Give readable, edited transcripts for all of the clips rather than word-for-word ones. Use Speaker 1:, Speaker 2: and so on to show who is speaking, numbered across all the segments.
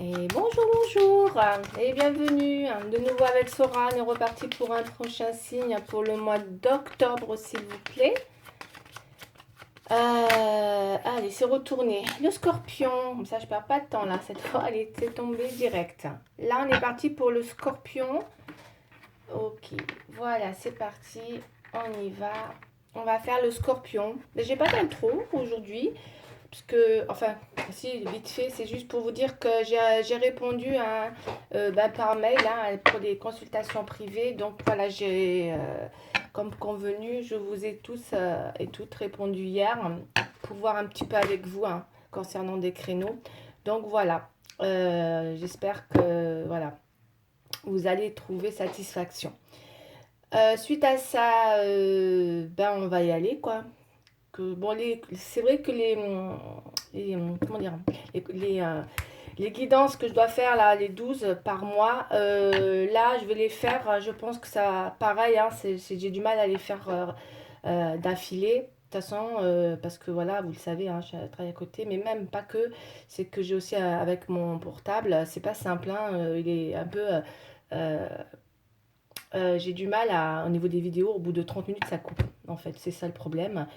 Speaker 1: Et bonjour, bonjour, et bienvenue de nouveau avec Sora. On est reparti pour un prochain signe pour le mois d'octobre, s'il vous plaît. Allez, c'est retourné. Le scorpion, comme ça je perds pas de temps là, cette fois elle était tombée direct. Là on est parti pour le scorpion. Ok, voilà, c'est parti, on y va. On va faire le scorpion. Mais j'ai pas d'intro aujourd'hui. Parce que, enfin, si, vite fait, c'est juste pour vous dire que j'ai répondu par mail pour des consultations privées. Donc voilà, comme convenu, je vous ai tous et toutes répondu hier pour voir un petit peu avec vous concernant des créneaux. Donc voilà, j'espère que voilà, vous allez trouver satisfaction. Suite à ça, on va y aller quoi. Bon, c'est vrai que comment dire, les, les, euh, les guidances que je dois faire là, les 12 par mois, là je vais les faire, je pense que ça, pareil, j'ai du mal à les faire d'affilée. De toute façon, parce que voilà, vous le savez, je travaille à côté, mais même pas que, c'est que j'ai aussi avec mon portable, c'est pas simple, il est un peu, euh, j'ai du mal au niveau des vidéos, au bout de 30 minutes ça coupe, en fait, c'est ça le problème.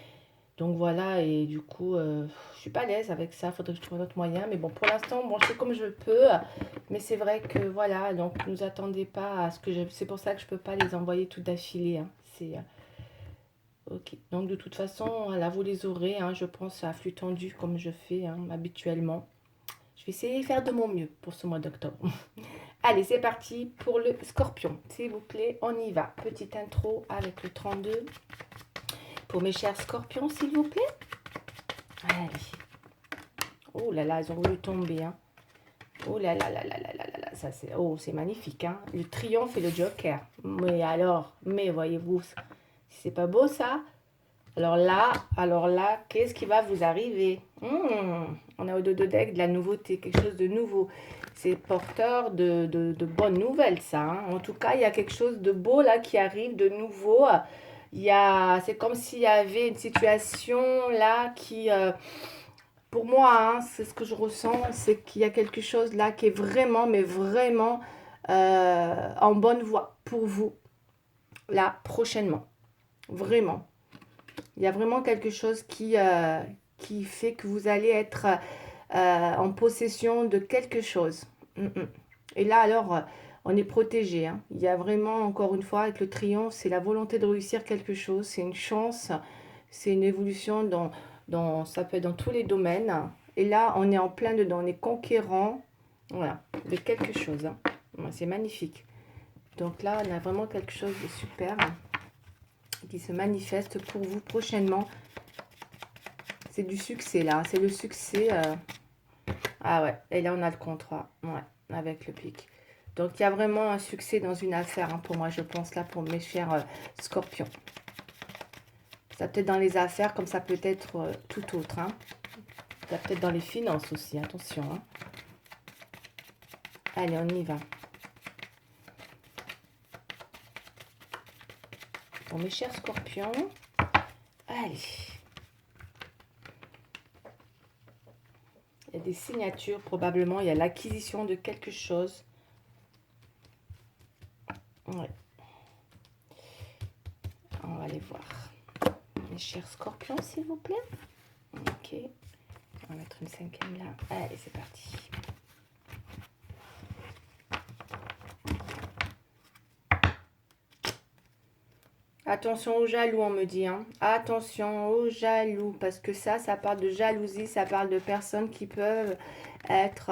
Speaker 1: Donc voilà, et du coup, je suis pas à l'aise avec ça, faudrait que je trouve un autre moyen. Mais bon, pour l'instant, bon, je fais comme je peux. Mais c'est vrai que voilà, donc ne vous attendez pas à ce que je... C'est pour ça que je peux pas les envoyer tout d'affilée. C'est ok. Donc de toute façon, là, vous les aurez, je pense, à flux tendu comme je fais habituellement. Je vais essayer de faire de mon mieux pour ce mois d'octobre. Allez, c'est parti pour le scorpion. S'il vous plaît, on y va. Petite intro avec le 32. Pour mes chers scorpions, s'il vous plaît. Allez. Oh là là, ils ont voulu tomber. Oh là là là là là là là, ça c'est c'est magnifique. Le triomphe et le joker. Mais voyez-vous, si c'est pas beau ça, alors là, qu'est-ce qui va vous arriver? On a au dos de deck de la nouveauté, quelque chose de nouveau. C'est porteur de bonnes nouvelles, ça. En tout cas, il y a quelque chose de beau là qui arrive, de nouveau. C'est comme s'il y avait une situation là qui, pour moi, c'est ce que je ressens, c'est qu'il y a quelque chose là qui est vraiment, mais vraiment en bonne voie pour vous, là, prochainement. Vraiment. Il y a vraiment quelque chose qui fait que vous allez être en possession de quelque chose. Et là, alors, on est protégé. Il y a vraiment, encore une fois, avec le triomphe, c'est la volonté de réussir quelque chose, c'est une chance, c'est une évolution ça peut être dans tous les domaines. Et là, on est en plein dedans, on est conquérant, voilà, de quelque chose. C'est magnifique. Donc là, on a vraiment quelque chose de super qui se manifeste pour vous prochainement. C'est du succès là, c'est le succès. Ah ouais, et là on a le contrat, ouais, avec le pic. Donc il y a vraiment un succès dans une affaire pour moi, je pense là, pour mes chers scorpions. Ça peut être dans les affaires comme ça peut être tout autre. Ça peut être dans les finances aussi, attention. Allez, on y va. Pour mes chers scorpions, allez. Il y a des signatures, probablement, il y a l'acquisition de quelque chose. Ouais. On va aller voir. Mes chers scorpions, s'il vous plaît. Ok. On va mettre une cinquième là. Allez, c'est parti. Attention aux jaloux, on me dit. Attention aux jaloux, parce que ça parle de jalousie, ça parle de personnes qui peuvent être,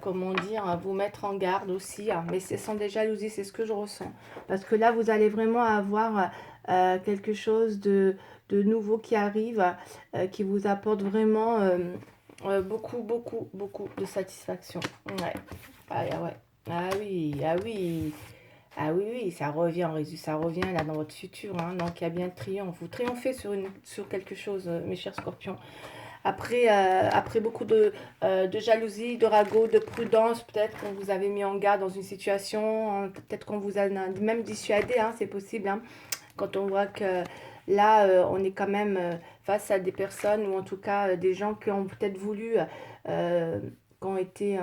Speaker 1: comment dire, vous mettre en garde aussi. Mais ce sont des jalousies, c'est ce que je ressens. Parce que là, vous allez vraiment avoir quelque chose de nouveau qui arrive, qui vous apporte vraiment beaucoup, beaucoup, beaucoup de satisfaction. Ouais. Ah, ouais. Ah oui, ah oui. Ah oui, oui, ça revient, ça revient là dans votre futur. Donc il y a bien le triomphe. Vous triomphez sur quelque chose, mes chers scorpions. Après beaucoup de jalousie, de ragot, de prudence, peut-être qu'on vous avait mis en garde dans une situation, peut-être qu'on vous a même dissuadé, c'est possible. Quand on voit que là, on est quand même face à des personnes, ou en tout cas des gens qui ont peut-être voulu, qui ont été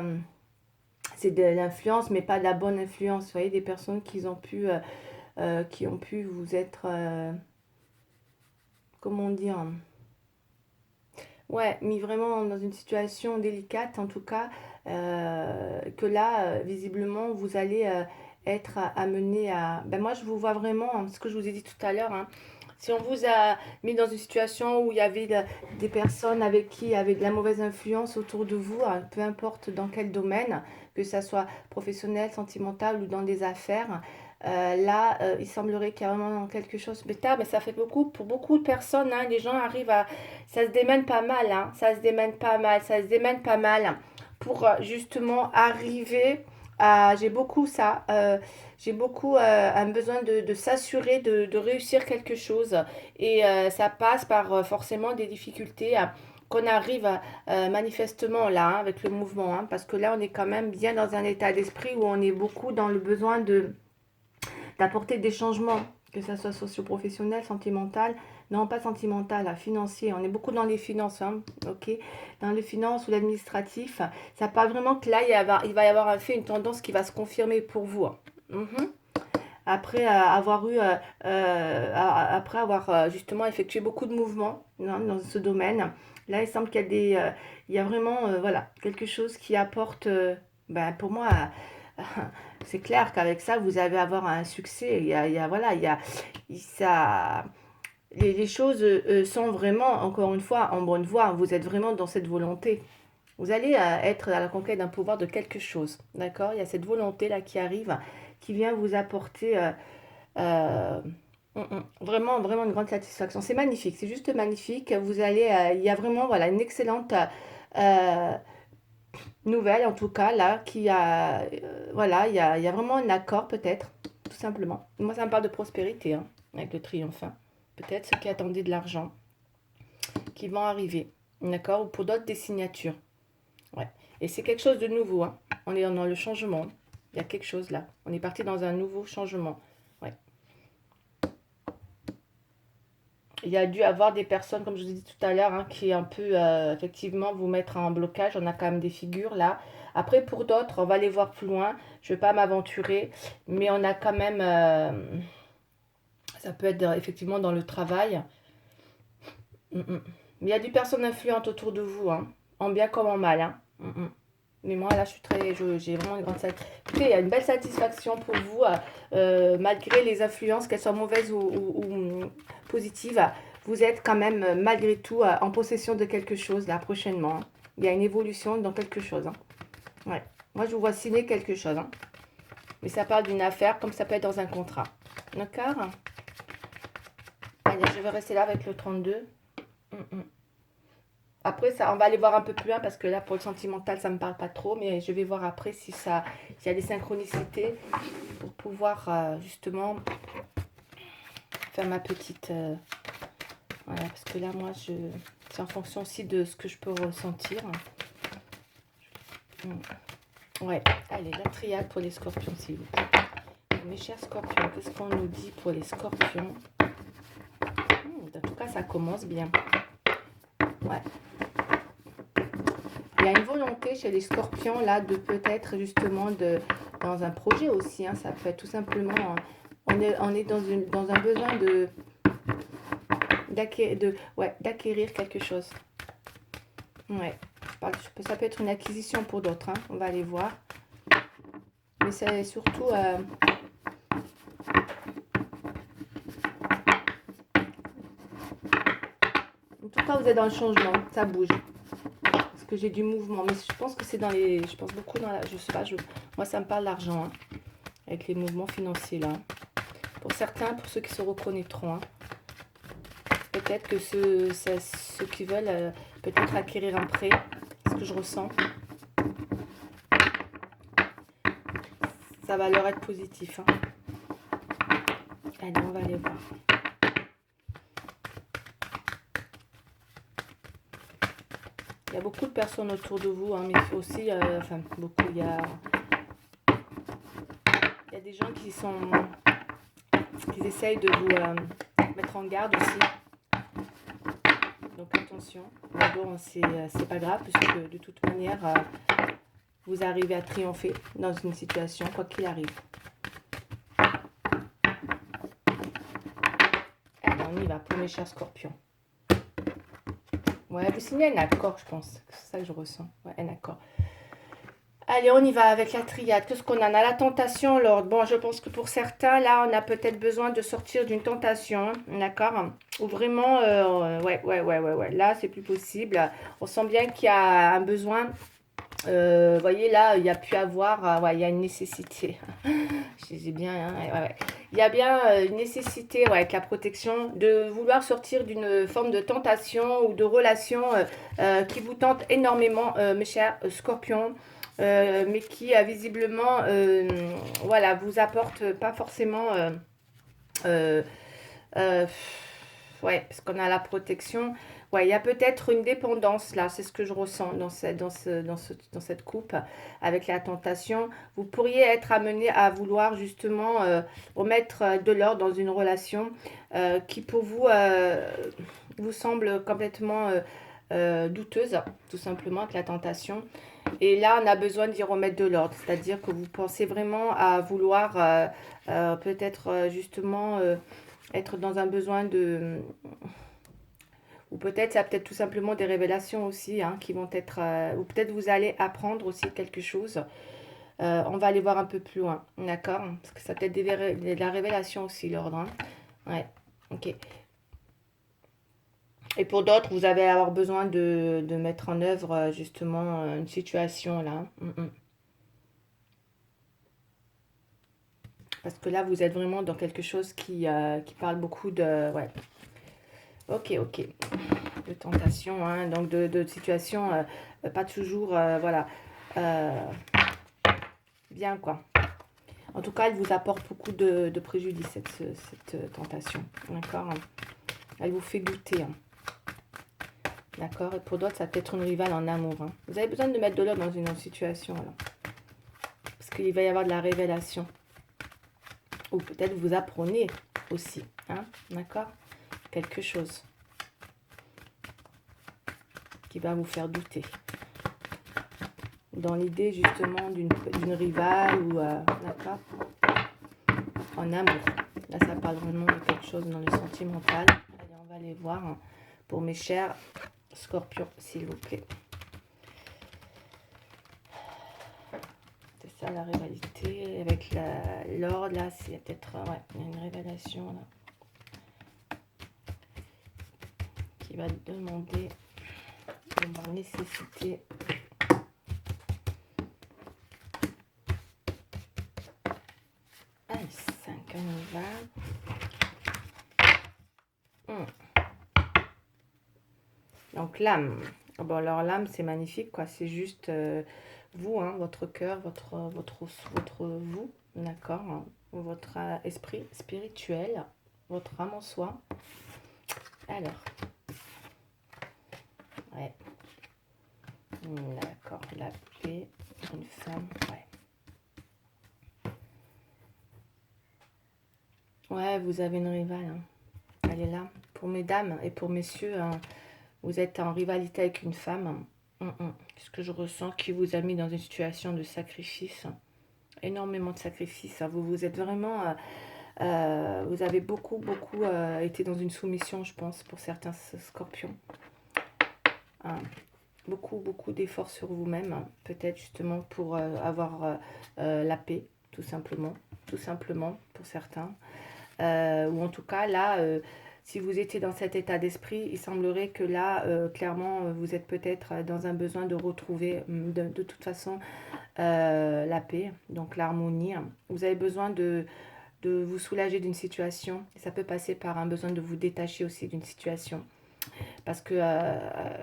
Speaker 1: c'est de l'influence, mais pas de la bonne influence. Vous voyez, des personnes qui ont pu vous être, comment dire, ouais, mis vraiment dans une situation délicate, en tout cas, que là, visiblement, vous allez être amené à... Ben moi, je vous vois vraiment, hein, ce que je vous ai dit tout à l'heure, hein. Si on vous a mis dans une situation où il y avait des personnes avec qui il y avait de la mauvaise influence autour de vous, hein, peu importe dans quel domaine, que ça soit professionnel, sentimental ou dans des affaires, là, il semblerait qu'il y a vraiment quelque chose. Mais ça fait beaucoup pour beaucoup de personnes, hein. Les gens arrivent à... Ça se démène pas mal, hein. Ça se démène pas mal, ça se démène pas mal pour justement arriver à... J'ai beaucoup ça. J'ai beaucoup un besoin de s'assurer de réussir quelque chose. Et ça passe par forcément des difficultés qu'on arrive manifestement là, hein, avec le mouvement. Hein, parce que là, on est quand même bien dans un état d'esprit où on est beaucoup dans le besoin d'apporter des changements, que ça soit socio-professionnel, sentimental, non pas sentimental, financier. On est beaucoup dans les finances, hein, ok, dans les finances ou l'administratif. Ça parle vraiment que là, il va y avoir une tendance qui va se confirmer pour vous. Hein. Après après avoir justement effectué beaucoup de mouvements, hein, dans ce domaine, là il semble qu'il y a il y a vraiment voilà, quelque chose qui apporte, ben, pour moi, c'est clair qu'avec ça vous allez avoir un succès. Voilà, ça, les choses sont vraiment, encore une fois, en bonne voie. Vous êtes vraiment dans cette volonté. Vous allez être à la conquête d'un pouvoir de quelque chose, d'accord? Il y a cette volonté là qui arrive, qui vient vous apporter euh, vraiment, vraiment une grande satisfaction. C'est magnifique, c'est juste magnifique. Vous allez, il y a vraiment, voilà, une excellente euh, nouvelle, en tout cas, là, qui a, voilà, il y a vraiment un accord, peut-être, tout simplement. Moi, ça me parle de prospérité, hein, avec le triomphe. Hein. Peut-être ceux qui attendaient de l'argent, qui vont arriver, d'accord? Ou pour d'autres, des signatures. Ouais. Et c'est quelque chose de nouveau, hein. On est dans le changement. Il y a quelque chose là. On est parti dans un nouveau changement. Ouais. Il y a dû avoir des personnes, comme je vous ai dit tout à l'heure, hein, qui un peu, effectivement, vous mettre en blocage. On a quand même des figures là. Après, pour d'autres, on va aller voir plus loin. Je ne vais pas m'aventurer. Mais on a quand même... ça peut être effectivement dans le travail. Mais il y a des personnes influentes autour de vous, hein, en bien comme en mal. Hein. Mais moi, là, j'ai vraiment une grande satisfaction. Écoutez, il y a une belle satisfaction pour vous, malgré les influences, qu'elles soient mauvaises ou positives. Vous êtes quand même, malgré tout, en possession de quelque chose, là, prochainement. Hein. Il y a une évolution dans quelque chose. Hein. Ouais. Moi, je vous vois signer quelque chose. Hein. Mais ça parle d'une affaire, comme ça peut être dans un contrat. D'accord? Allez, je vais rester là avec le 32. Après, ça, on va aller voir un peu plus loin parce que là, pour le sentimental, ça ne me parle pas trop. Mais je vais voir après s'il y a des synchronicités pour pouvoir justement faire ma petite... voilà, parce que là, moi, c'est en fonction aussi de ce que je peux ressentir. Ouais, allez, la triade pour les scorpions, s'il vous plaît. Mes chers scorpions, qu'est-ce qu'on nous dit pour les scorpions? En tout cas, ça commence bien. Ouais. Il y a une volonté chez les scorpions, là, de peut-être justement dans un projet aussi. Hein, ça peut être tout simplement... on est dans un besoin d'acquérir quelque chose. Ouais. Ça peut être une acquisition pour d'autres. Hein, on va aller voir. Mais c'est surtout... en tout cas, vous êtes dans le changement. Ça bouge. Parce que j'ai du mouvement. Mais je pense que c'est dans les... Je pense beaucoup dans la... Je sais pas. Moi, ça me parle d'argent. Hein, avec les mouvements financiers, là. Pour certains, pour ceux qui se reconnaîtront. Hein. Peut-être que ceux qui veulent peut-être acquérir un prêt. Ce que je ressens. Ça va leur être positif. Hein. Allez, on va aller voir. Il y a beaucoup de personnes autour de vous, hein, mais il faut aussi, enfin beaucoup, il y a des gens qui essayent de vous mettre en garde aussi. Donc attention. Mais bon, c'est pas grave, puisque de toute manière, vous arrivez à triompher dans une situation, quoi qu'il arrive. Allez, on y va pour mes chers scorpions. Ouais, vous signez un accord, je pense. C'est ça que je ressens. Ouais, un accord. Allez, on y va avec la triade. Qu'est-ce qu'on a? On a la tentation, l'ordre. Bon, je pense que pour certains, là, on a peut-être besoin de sortir d'une tentation, hein, d'accord? Ou vraiment, ouais. Là, c'est plus possible. On sent bien qu'il y a un besoin. Vous voyez, là, il y a pu avoir... ouais, il y a une nécessité. Je disais bien, hein, ouais. Il y a bien une nécessité, ouais, avec la protection, de vouloir sortir d'une forme de tentation ou de relation qui vous tente énormément, mes chers scorpions. Mais qui visiblement voilà, vous apporte pas forcément euh, ouais, parce qu'on a la protection. Ouais, il y a peut-être une dépendance là, c'est ce que je ressens dans cette coupe avec la tentation. Vous pourriez être amené à vouloir justement remettre de l'ordre dans une relation qui pour vous vous semble complètement douteuse, tout simplement, avec la tentation. Et là, on a besoin d'y remettre de l'ordre, c'est-à-dire que vous pensez vraiment à vouloir peut-être justement être dans un besoin de... Ou peut-être, ça peut-être tout simplement des révélations aussi hein, qui vont être... ou peut-être vous allez apprendre aussi quelque chose. On va aller voir un peu plus loin, d'accord? Parce que ça peut être de la révélation aussi, l'ordre. Hein. Ouais, ok. Et pour d'autres, vous allez avoir besoin de mettre en œuvre justement une situation là. Parce que là, vous êtes vraiment dans quelque chose qui parle beaucoup de... Ouais. Ok. De tentation, hein, donc de situation pas toujours, voilà, bien quoi. En tout cas, elle vous apporte beaucoup de préjudice, cette tentation, d'accord? Elle vous fait goûter, hein. D'accord? Et pour d'autres, ça peut être une rivale en amour. Hein. Vous avez besoin de mettre de l'ordre dans une autre situation, alors. Parce qu'il va y avoir de la révélation. Ou peut-être vous apprenez aussi, hein, d'accord? Quelque chose qui va vous faire douter. Dans l'idée justement d'une rivale ou, d'accord? En amour. Là, ça parle vraiment de quelque chose dans le sentimental. Allez, on va aller voir hein, pour mes chers scorpions, s'il vous plaît. C'est ça la rivalité avec l'ordre. Là, c'est peut-être ouais, il y a une révélation là qui va demander une nécessité. Allez, 5, on y va. Donc l'âme. Bon, alors l'âme, c'est magnifique, quoi. C'est juste vous, hein, votre cœur, votre vous, d'accord, hein, votre esprit spirituel, votre âme en soi. Alors, ouais. D'accord, la paix, une femme, ouais. Ouais, vous avez une rivale, hein. Elle est là. Pour mesdames et pour messieurs, hein, vous êtes en rivalité avec une femme. Ce que je ressens qui vous a mis dans une situation de sacrifice. Énormément de sacrifices. Vous êtes vraiment... vous avez beaucoup été dans une soumission, je pense, pour certains scorpions. Beaucoup d'efforts sur vous-même, hein, peut-être justement pour avoir la paix, tout simplement pour certains. Ou en tout cas, là, si vous étiez dans cet état d'esprit, il semblerait que là, clairement, vous êtes peut-être dans un besoin de retrouver de toute façon la paix, donc l'harmonie. Vous avez besoin de vous soulager d'une situation. Ça peut passer par un besoin de vous détacher aussi d'une situation. Parce que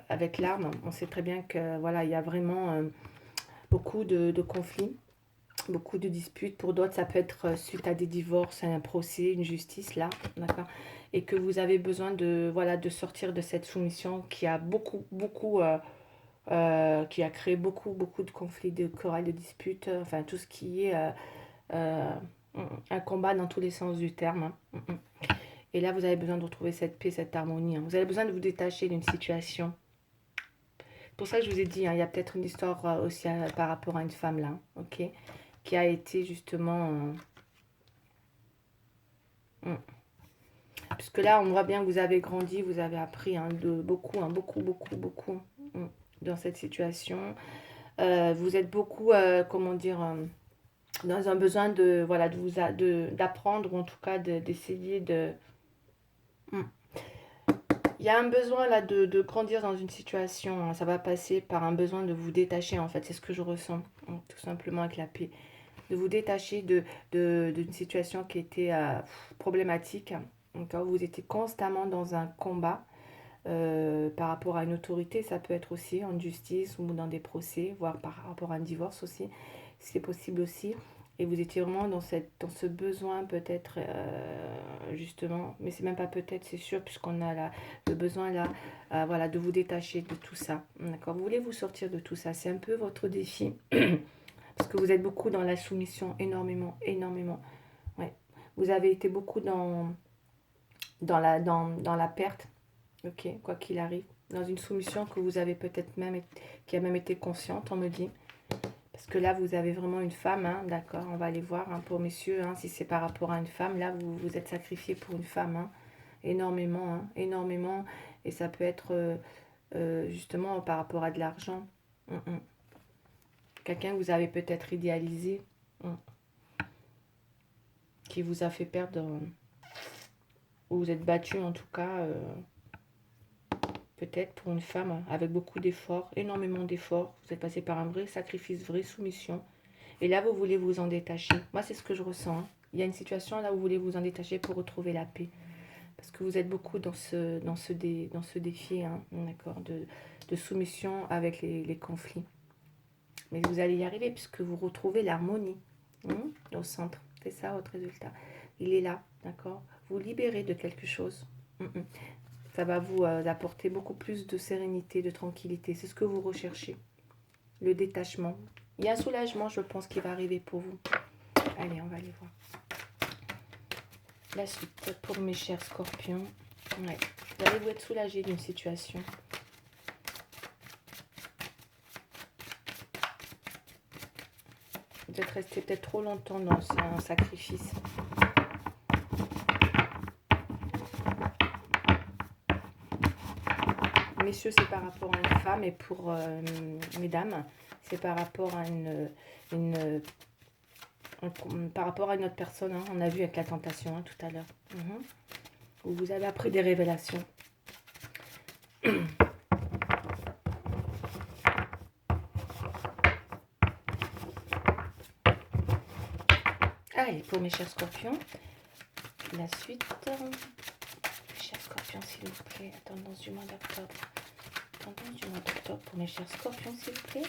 Speaker 1: avec l'arme, on sait très bien que voilà, il y a vraiment beaucoup de conflits, beaucoup de disputes. Pour d'autres, ça peut être suite à des divorces, un procès, une justice là, d'accord. Et que vous avez besoin de voilà de sortir de cette soumission qui a qui a créé beaucoup de conflits, de querelles, de disputes, enfin tout ce qui est un combat dans tous les sens du terme. Et là, vous avez besoin de retrouver cette paix, cette harmonie. Vous avez besoin de vous détacher d'une situation pour ça que je vous ai dit, hein, il y a peut-être une histoire aussi par rapport à une femme là, ok, qui a été justement... Puisque là, on voit bien que vous avez grandi, vous avez appris beaucoup, beaucoup dans cette situation. Vous êtes beaucoup, comment dire, dans un besoin de, voilà, d'apprendre, ou en tout cas d'essayer de... Mm. Il y a un besoin là de grandir dans une situation, hein. Ça va passer par un besoin de vous détacher, en fait, c'est ce que je ressens, hein, tout simplement avec la paix. De vous détacher d'une situation qui était problématique. Donc, vous étiez constamment dans un combat par rapport à une autorité. Ça peut être aussi en justice ou dans des procès, voire par rapport à un divorce aussi. C'est possible aussi. Et vous étiez vraiment dans ce besoin peut-être, justement, mais c'est même pas peut-être, c'est sûr, puisqu'on a le besoin là, voilà, de vous détacher de tout ça. D'accord? Vous voulez vous sortir de tout ça. C'est un peu votre défi. Parce que vous êtes beaucoup dans la soumission, énormément, énormément. Ouais. Vous avez été beaucoup dans la perte, ok, quoi qu'il arrive. Dans une soumission que vous avez peut-être même, qui a même été consciente, on me dit. Parce que là, vous avez vraiment une femme, hein, d'accord, on va aller voir pour messieurs, hein, si c'est par rapport à une femme. Là, vous vous êtes sacrifié pour une femme, hein, énormément, hein, énormément. Et ça peut être justement par rapport à de l'argent. Quelqu'un que vous avez peut-être idéalisé, qui vous a fait perdre, ou vous êtes battu en tout cas, peut-être pour une femme, avec beaucoup d'efforts, énormément d'efforts. Vous êtes passé par un vrai sacrifice, vraie soumission. Et là, vous voulez vous en détacher. Moi, c'est ce que je ressens, hein. Il y a une situation là où vous voulez vous en détacher pour retrouver la paix. Parce que vous êtes beaucoup dans ce défi, hein, d'accord, de soumission avec les conflits. Mais vous allez y arriver puisque vous retrouvez l'harmonie au centre. C'est ça votre résultat. Il est là, d'accord. Vous libérez de quelque chose. Ça va vous apporter beaucoup plus de sérénité, de tranquillité. C'est ce que vous recherchez. Le détachement. Il y a un soulagement, je pense, qui va arriver pour vous. Allez, on va aller voir. La suite pour mes chers scorpions. Ouais. Vous allez vous être soulagé d'une situation. Vous êtes resté peut-être trop longtemps dans un sacrifice. Messieurs, c'est par rapport à une femme, et pour mesdames, c'est par rapport à par rapport à une autre personne, hein. On a vu avec la tentation, hein, tout à l'heure. Où vous avez appris des révélations. Allez, pour mes chers scorpions, la suite. Mes chers scorpions, s'il vous plaît, tendance du mois d'octobre. Tendance du mois d'octobre pour mes chers scorpions, s'il vous plaît.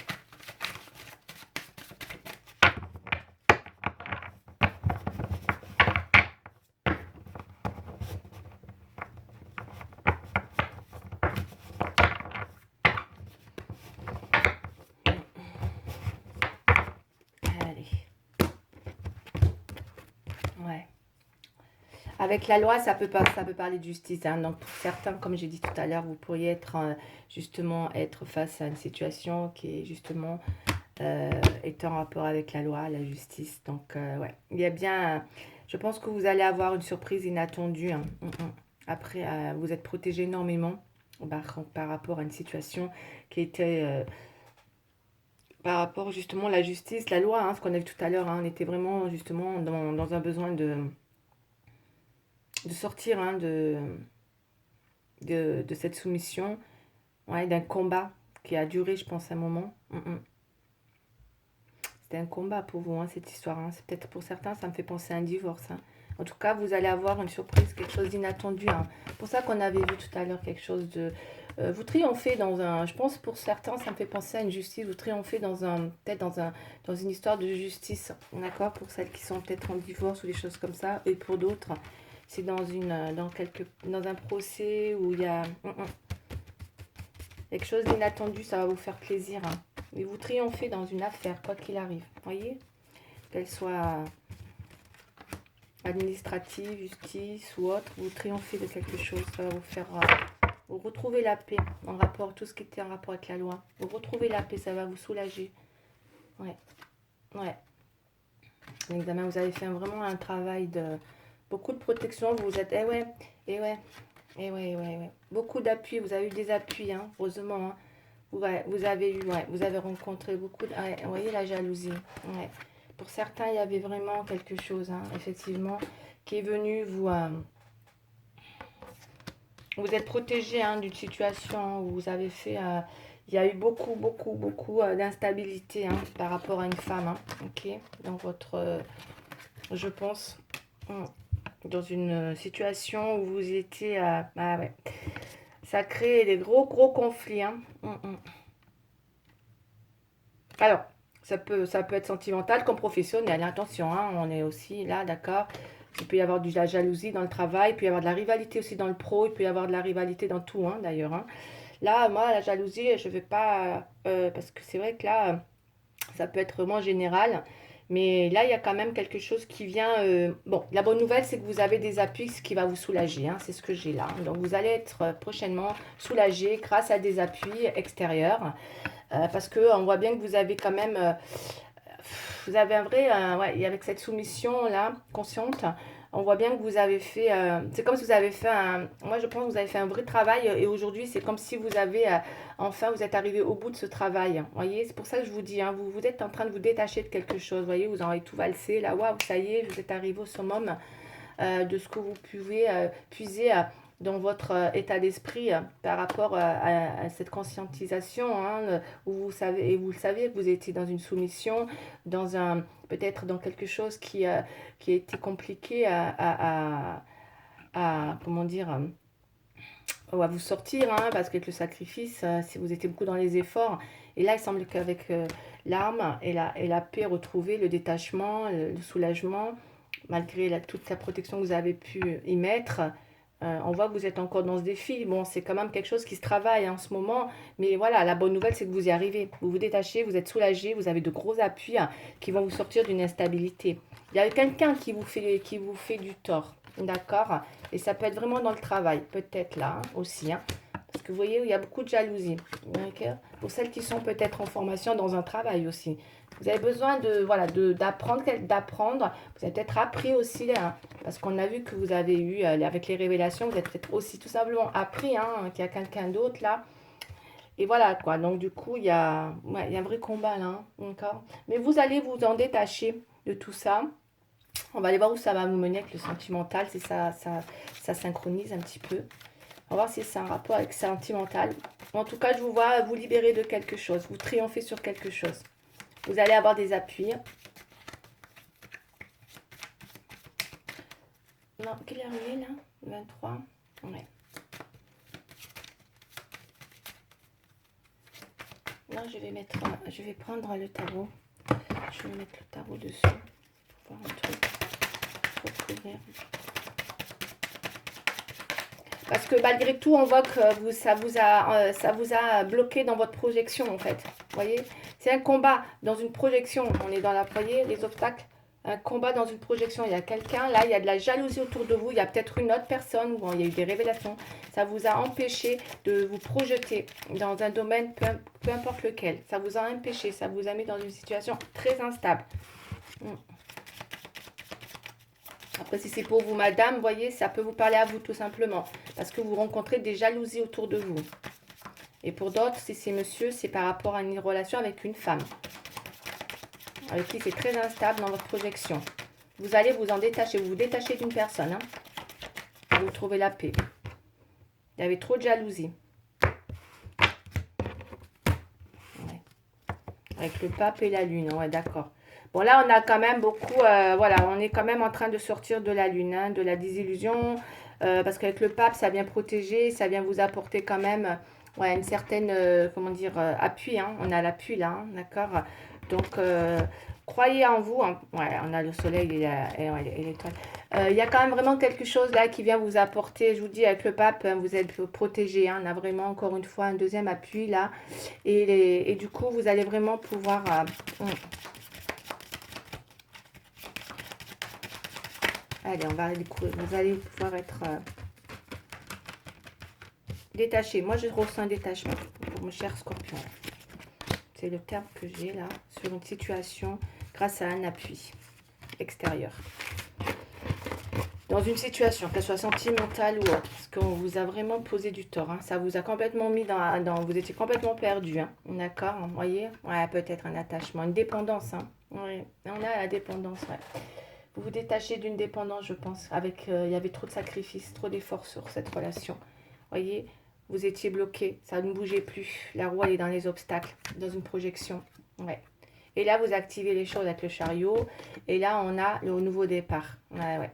Speaker 1: Avec la loi, ça peut parler de justice, hein. Donc, pour certains, comme j'ai dit tout à l'heure, vous pourriez être justement face à une situation qui est justement est en rapport avec la loi, la justice. Donc, ouais, il y a bien... je pense que vous allez avoir une surprise inattendue, hein. Après, vous êtes protégé énormément par rapport à une situation qui était... par rapport justement à la justice, la loi, hein, ce qu'on a vu tout à l'heure, hein, on était vraiment justement dans un besoin de sortir, hein, de cette soumission, ouais, d'un combat qui a duré, je pense, un moment. C'était un combat pour vous, hein, cette histoire, hein. C'est peut-être pour certains, ça me fait penser à un divorce, hein. En tout cas, vous allez avoir une surprise, quelque chose d'inattendu, hein. C'est pour ça qu'on avait vu tout à l'heure quelque chose de... vous triomphez dans un... Je pense pour certains, ça me fait penser à une justice. Vous triomphez peut-être dans une histoire de justice, d'accord, pour celles qui sont peut-être en divorce ou des choses comme ça. Et pour d'autres, c'est dans un procès où il y a quelque chose d'inattendu, ça va vous faire plaisir, hein. Et vous triomphez dans une affaire, quoi qu'il arrive. Voyez, qu'elle soit administrative, justice ou autre, vous triomphez de quelque chose, ça va vous faire Vous retrouvez la paix en rapport, tout ce qui était en rapport avec la loi. Vous retrouvez la paix, ça va vous soulager. Ouais, ouais. L'examen, vous avez fait vraiment un travail de beaucoup de protection. Vous vous êtes, eh ouais, eh ouais, eh ouais, ouais, ouais. Beaucoup d'appui, vous avez eu des appuis, hein, heureusement. Hein. Vous avez eu, ouais, vous avez rencontré beaucoup de, ouais, vous voyez la jalousie. Ouais. Pour certains, il y avait vraiment quelque chose, hein, effectivement, qui est venu vous. Vous êtes protégé hein, d'une situation où vous avez fait... il y a eu beaucoup d'instabilité hein, par rapport à une femme. Hein, ok, dans votre... je pense, dans une situation où vous étiez... ah ouais. Ça crée des gros conflits. Hein. Alors, ça peut être sentimental comme professionnel. Attention, hein, on est aussi là, d'accord. Il peut y avoir de la jalousie dans le travail, il peut y avoir de la rivalité aussi dans le pro, il peut y avoir de la rivalité dans tout, hein, d'ailleurs. Hein. Là, moi, la jalousie, je ne vais pas... parce que c'est vrai que là, ça peut être vraiment général. Mais là, il y a quand même quelque chose qui vient... bon, la bonne nouvelle, c'est que vous avez des appuis, ce qui va vous soulager. Hein, c'est ce que j'ai là. Donc, vous allez être prochainement soulagé grâce à des appuis extérieurs. Parce qu'on voit bien que vous avez quand même... vous avez un vrai... ouais, avec cette soumission-là, consciente, on voit bien que vous avez fait... c'est comme si vous avez fait un... Moi, je pense que vous avez fait un vrai travail. Et aujourd'hui, c'est comme si vous avez... enfin, vous êtes arrivé au bout de ce travail. Vous voyez, c'est pour ça que je vous dis, hein, vous êtes en train de vous détacher de quelque chose. Vous voyez, vous en avez tout valsé. Là, waouh, ça y est, vous êtes arrivé au summum de ce que vous pouvez puiser dans votre état d'esprit par rapport à cette conscientisation hein, où vous savez, et vous le savez, vous étiez dans une soumission, dans un peut-être dans quelque chose qui a été compliqué comment dire, à vous sortir, hein, parce qu'avec le sacrifice, si vous étiez beaucoup dans les efforts, et là il semble qu'avec l'arme et la paix retrouvée, le détachement, le soulagement, malgré toute la protection que vous avez pu y mettre, on voit que vous êtes encore dans ce défi. Bon, c'est quand même quelque chose qui se travaille en ce moment, mais voilà, la bonne nouvelle, c'est que vous y arrivez. Vous vous détachez, vous êtes soulagé, vous avez de gros appuis hein, qui vont vous sortir d'une instabilité. Il y a quelqu'un qui vous fait du tort, d'accord? Et ça peut être vraiment dans le travail, peut-être là hein, aussi. Hein, parce que vous voyez, il y a beaucoup de jalousie. Okay. Pour celles qui sont peut-être en formation dans un travail aussi. Vous avez besoin de voilà d'apprendre. Vous avez peut-être appris aussi là, parce qu'on a vu que vous avez eu avec les révélations, vous avez peut-être aussi tout simplement appris hein, qu'il y a quelqu'un d'autre là. Et voilà quoi. Donc du coup, ouais, il y a un vrai combat là, hein, d'accord. Mais vous allez vous en détacher de tout ça. On va aller voir où ça va nous mener avec le sentimental, si ça synchronise un petit peu. On va voir si c'est un rapport avec le sentimental. En tout cas, je vous vois vous libérer de quelque chose, vous triompher sur quelque chose. Vous allez avoir des appuis. Non, quelle heure il est là 23. Ouais. Non, je vais prendre le tarot. Je vais mettre le tarot dessus. Pour voir un truc. Pour couvrir. Parce que malgré tout, on voit que ça vous a bloqué dans votre projection, en fait. Vous voyez, c'est un combat dans une projection. On est dans la, vous voyez, les obstacles. Un combat dans une projection. Il y a quelqu'un, là, il y a de la jalousie autour de vous. Il y a peut-être une autre personne. Bon, il y a eu des révélations. Ça vous a empêché de vous projeter dans un domaine, peu importe lequel. Ça vous a empêché. Ça vous a mis dans une situation très instable. Après, si c'est pour vous, madame, vous voyez, ça peut vous parler à vous tout simplement. Parce que vous rencontrez des jalousies autour de vous. Et pour d'autres, si c'est monsieur, c'est par rapport à une relation avec une femme. Avec qui c'est très instable dans votre projection. Vous allez vous en détacher. Vous vous détachez d'une personne. Hein, vous trouvez la paix. Il y avait trop de jalousie. Ouais. Avec le pape et la lune. Ouais, d'accord. Bon, là, on a quand même beaucoup... voilà, on est quand même en train de sortir de la lune, hein, de la désillusion. Parce qu'avec le pape, ça vient protéger, ça vient vous apporter quand même ouais, une certaine, comment dire, appui. Hein. On a l'appui là, hein, d'accord. Donc, croyez en vous. Hein. Ouais, on a le soleil et l'étoile. Il y a quand même vraiment quelque chose là qui vient vous apporter. Je vous dis, avec le pape, hein, vous êtes protégé. Hein. On a vraiment, encore une fois, un deuxième appui là. Et du coup, vous allez vraiment pouvoir... Allez, on va découvrir. Vous allez pouvoir être Détaché. Moi, je ressens un détachement pour mon cher Scorpion. C'est le terme que j'ai là, sur une situation grâce à un appui extérieur. Dans une situation, qu'elle soit sentimentale ou autre, parce qu'on vous a vraiment posé du tort. Hein. Ça vous a complètement mis vous étiez complètement perdu. Hein. D'accord, vous voyez? Ouais, peut-être un attachement, une dépendance. Hein. Ouais, on a la dépendance, ouais. Vous vous détachez d'une dépendance, je pense. Il y avait trop de sacrifices, trop d'efforts sur cette relation. Vous voyez? Vous étiez bloqué, ça ne bougeait plus. La roue, elle est dans les obstacles, dans une projection. Ouais. Et là, vous activez les choses avec le chariot. Et là, on a le nouveau départ. Ouais, ouais.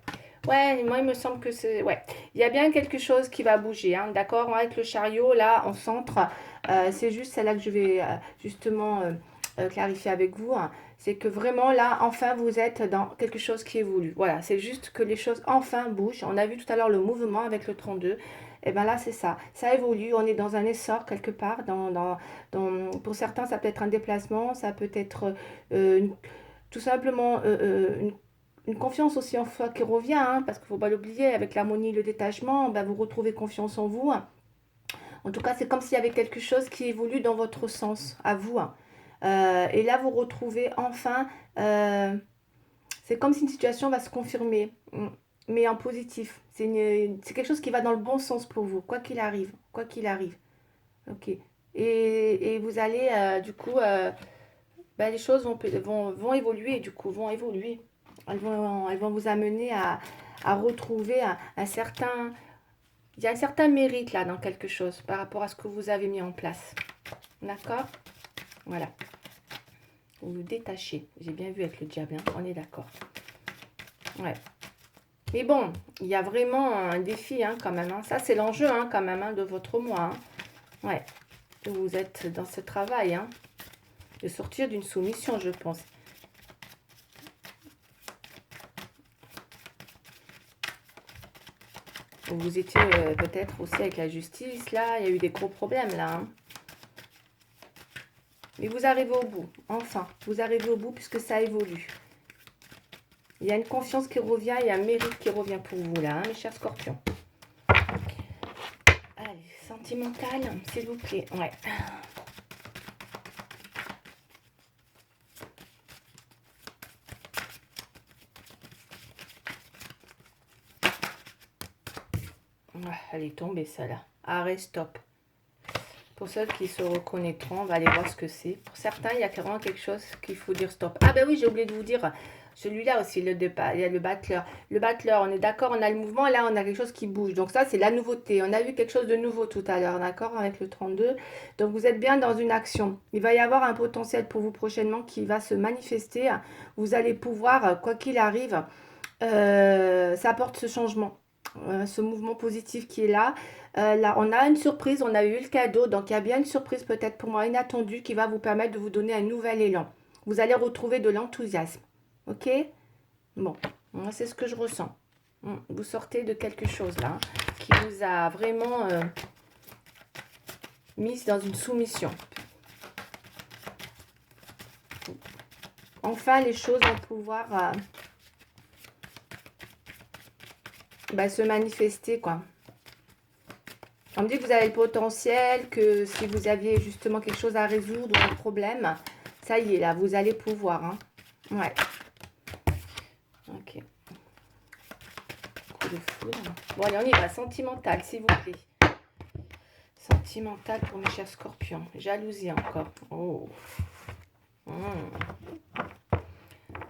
Speaker 1: Ouais, moi, il me semble que c'est... Ouais, il y a bien quelque chose qui va bouger, hein, d'accord? Avec le chariot, là, en centre, c'est juste celle-là que je vais justement clarifier avec vous. Hein. C'est que vraiment, là, enfin, vous êtes dans quelque chose qui évolue. Voilà, c'est juste que les choses, enfin, bougent. On a vu tout à l'heure le mouvement avec le 32. Et bien là, c'est ça. Ça évolue. On est dans un essor quelque part. Pour certains, ça peut être un déplacement. Ça peut être tout simplement une confiance aussi en soi qui revient. Hein, parce qu'il ne faut pas l'oublier. Avec l'harmonie, le détachement, ben, vous retrouvez confiance en vous. Hein. En tout cas, c'est comme s'il y avait quelque chose qui évolue dans votre sens, à vous. Hein. Et là, vous retrouvez enfin... c'est comme si une situation va se confirmer. Mais en positif. C'est quelque chose qui va dans le bon sens pour vous, quoi qu'il arrive. Quoi qu'il arrive. Ok. Et vous allez, du coup, ben, les choses vont évoluer, du coup, vont évoluer. Elles vont vous amener à retrouver un certain... Il y a un certain mérite là dans quelque chose par rapport à ce que vous avez mis en place. D'accord? Voilà. Vous vous détachez. J'ai bien vu avec le diable, hein, on est d'accord. Ouais. Mais bon, il y a vraiment un défi hein, quand même. Hein. Ça, c'est l'enjeu hein, quand même hein, de votre mois. Hein. Ouais. Vous êtes dans ce travail. Hein, de sortir d'une soumission, je pense. Vous étiez peut-être aussi avec la justice. Là, il y a eu des gros problèmes là. Hein. Mais vous arrivez au bout. Enfin, vous arrivez au bout puisque ça évolue. Il y a une confiance qui revient, il y a un mérite qui revient pour vous là, hein, mes chers scorpions. Allez, sentimental, s'il vous plaît. Ouais. Elle est tombée, ça là. Arrêt, stop. Pour ceux qui se reconnaîtront, on va aller voir ce que c'est. Pour certains, il y a vraiment quelque chose qu'il faut dire stop. Ah ben oui, j'ai oublié de vous dire, celui-là aussi, il y a le battleur. Le battleur, on est d'accord, on a le mouvement, là, on a quelque chose qui bouge. Donc ça, c'est la nouveauté. On a vu quelque chose de nouveau tout à l'heure, d'accord, avec le 32. Donc vous êtes bien dans une action. Il va y avoir un potentiel pour vous prochainement qui va se manifester. Vous allez pouvoir, quoi qu'il arrive, ça apporte ce changement. Ce mouvement positif qui est là. Là, on a une surprise, on a eu le cadeau, donc il y a bien une surprise peut-être pour moi inattendue qui va vous permettre de vous donner un nouvel élan. Vous allez retrouver de l'enthousiasme. Ok? Bon, moi c'est ce que je ressens. Vous sortez de quelque chose là qui vous a vraiment mis dans une soumission. Enfin, les choses vont pouvoir se manifester, quoi. On me dit que vous avez le potentiel, que si vous aviez justement quelque chose à résoudre ou un problème, ça y est, là, vous allez pouvoir. Hein. Ouais. Ok. Coup de foudre. Bon, allez, on y va. Sentimental, s'il vous plaît. Sentimental pour mes chers scorpions. Jalousie encore. Oh.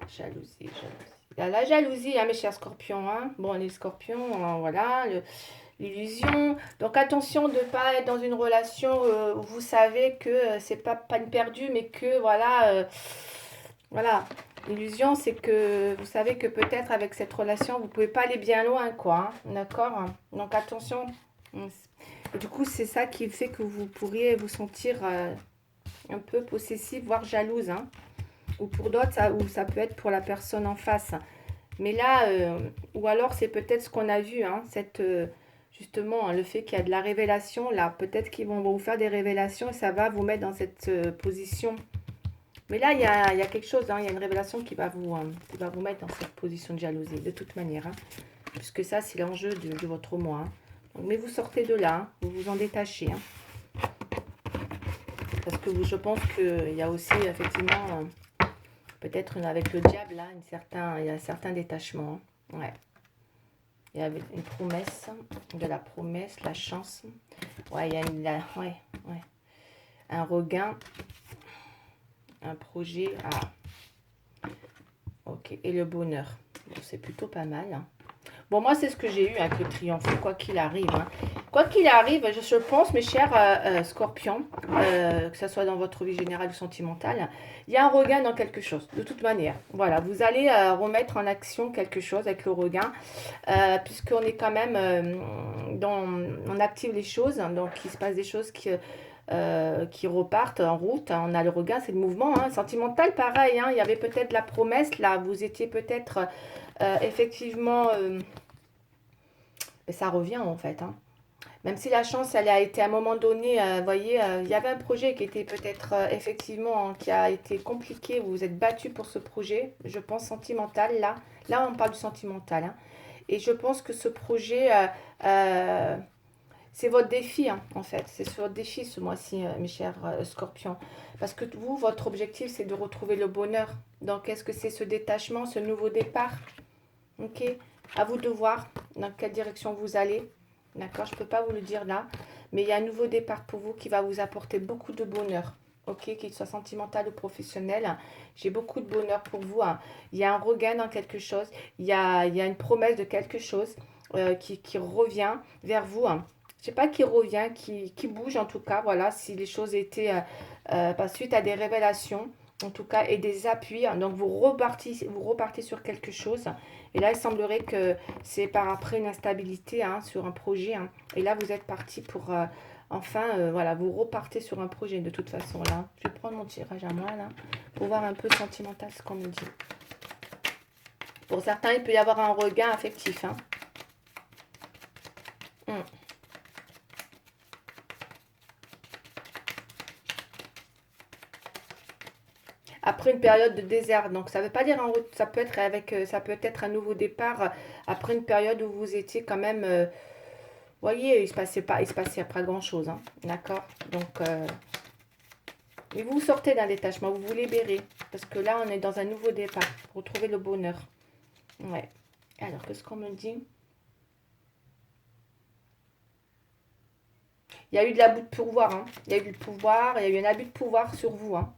Speaker 1: Jalousie, jalousie. La jalousie, hein, mes chers scorpions. Hein. Bon, les scorpions, voilà. L'illusion. Donc attention de ne pas être dans une relation où vous savez que c'est pas une perdue, mais que voilà, voilà. L'illusion, c'est que vous savez que peut-être avec cette relation, vous pouvez pas aller bien loin, quoi. Hein, d'accord? Donc attention. Et du coup, c'est ça qui fait que vous pourriez vous sentir un peu possessive, voire jalouse. Hein. Ou pour d'autres, ça peut être pour la personne en face. Mais là, ou alors c'est peut-être ce qu'on a vu, hein, justement, le fait qu'il y a de la révélation, là, peut-être qu'ils vont vous faire des révélations et ça va vous mettre dans cette position. Mais là, il y a quelque chose, hein, il y a une révélation qui va vous mettre dans cette position de jalousie, de toute manière. Hein, puisque ça, c'est l'enjeu de votre moi. Hein. Mais vous sortez de là, hein, vous vous en détachez. Hein. Parce que je pense qu'il y a aussi effectivement, peut-être avec le diable, là, il y a un certain détachement. Hein. Ouais. Il y a une promesse, de la promesse, la chance. Ouais, il y a ouais. Un regain, un projet. Ah, ok. Et le bonheur. Bon, c'est plutôt pas mal. Hein. Bon, moi, c'est ce que j'ai eu avec le triomphe, quoi qu'il arrive. Hein. Quoi qu'il arrive, je pense, mes chers scorpions, que ce soit dans votre vie générale ou sentimentale, il y a un regain dans quelque chose, de toute manière. Voilà, vous allez remettre en action quelque chose avec le regain, puisqu'on est quand même on active les choses, hein, donc il se passe des choses qui repartent en route. Hein. On a le regain, c'est le mouvement. Hein. Sentimental, pareil, hein, il y avait peut-être la promesse, là, vous étiez peut-être effectivement... ça revient en fait. Hein. Même si la chance, elle a été à un moment donné, vous voyez, il y avait un projet qui était peut-être effectivement, hein, qui a été compliqué, vous vous êtes battu pour ce projet, je pense sentimental, là. Là, on parle du sentimental. Hein. Et je pense que ce projet, c'est votre défi, hein, en fait. C'est votre défi ce mois-ci, mes chers scorpions. Parce que vous, votre objectif, c'est de retrouver le bonheur. Donc, est-ce que c'est ce détachement, ce nouveau départ? Ok. À vous de voir dans quelle direction vous allez. D'accord, je ne peux pas vous le dire là. Mais il y a un nouveau départ pour vous qui va vous apporter beaucoup de bonheur. Ok, qu'il soit sentimental ou professionnel. J'ai beaucoup de bonheur pour vous. Hein. Il y a un regain dans quelque chose. Il y a une promesse de quelque chose qui revient vers vous. Hein. Je ne sais pas qui revient, qui bouge en tout cas. Voilà, si les choses étaient suite à des révélations. En tout cas, et des appuis. Hein. Donc, vous repartez sur quelque chose. Et là, il semblerait que c'est par après une instabilité hein, sur un projet. Hein. Et là, vous êtes parti pour, enfin, voilà, vous repartez sur un projet de toute façon. Là, je vais prendre mon tirage à moi, là, pour voir un peu sentimental ce qu'on me dit. Pour certains, il peut y avoir un regain affectif. Hein. Après une période de désert. Donc ça veut pas dire ça peut être ça peut être un nouveau départ après une période où vous étiez quand même voyez, il se passait pas grand chose, hein, d'accord. Donc mais vous sortez d'un détachement, vous vous libérez parce que là on est dans un nouveau départ, retrouver le bonheur. Ouais. Alors qu'est-ce qu'on me dit? Il y a eu de l'abus de pouvoir, hein. Il y a eu du pouvoir, il y a eu un abus de pouvoir sur vous, hein.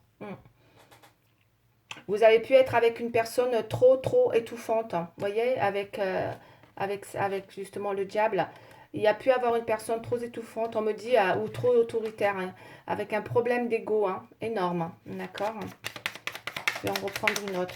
Speaker 1: Vous avez pu être avec une personne trop étouffante, hein, vous voyez, avec justement le diable. Il y a pu avoir une personne trop étouffante, on me dit, ou trop autoritaire, hein, avec un problème d'ego hein, énorme, hein, d'accord. Je vais en reprendre une autre.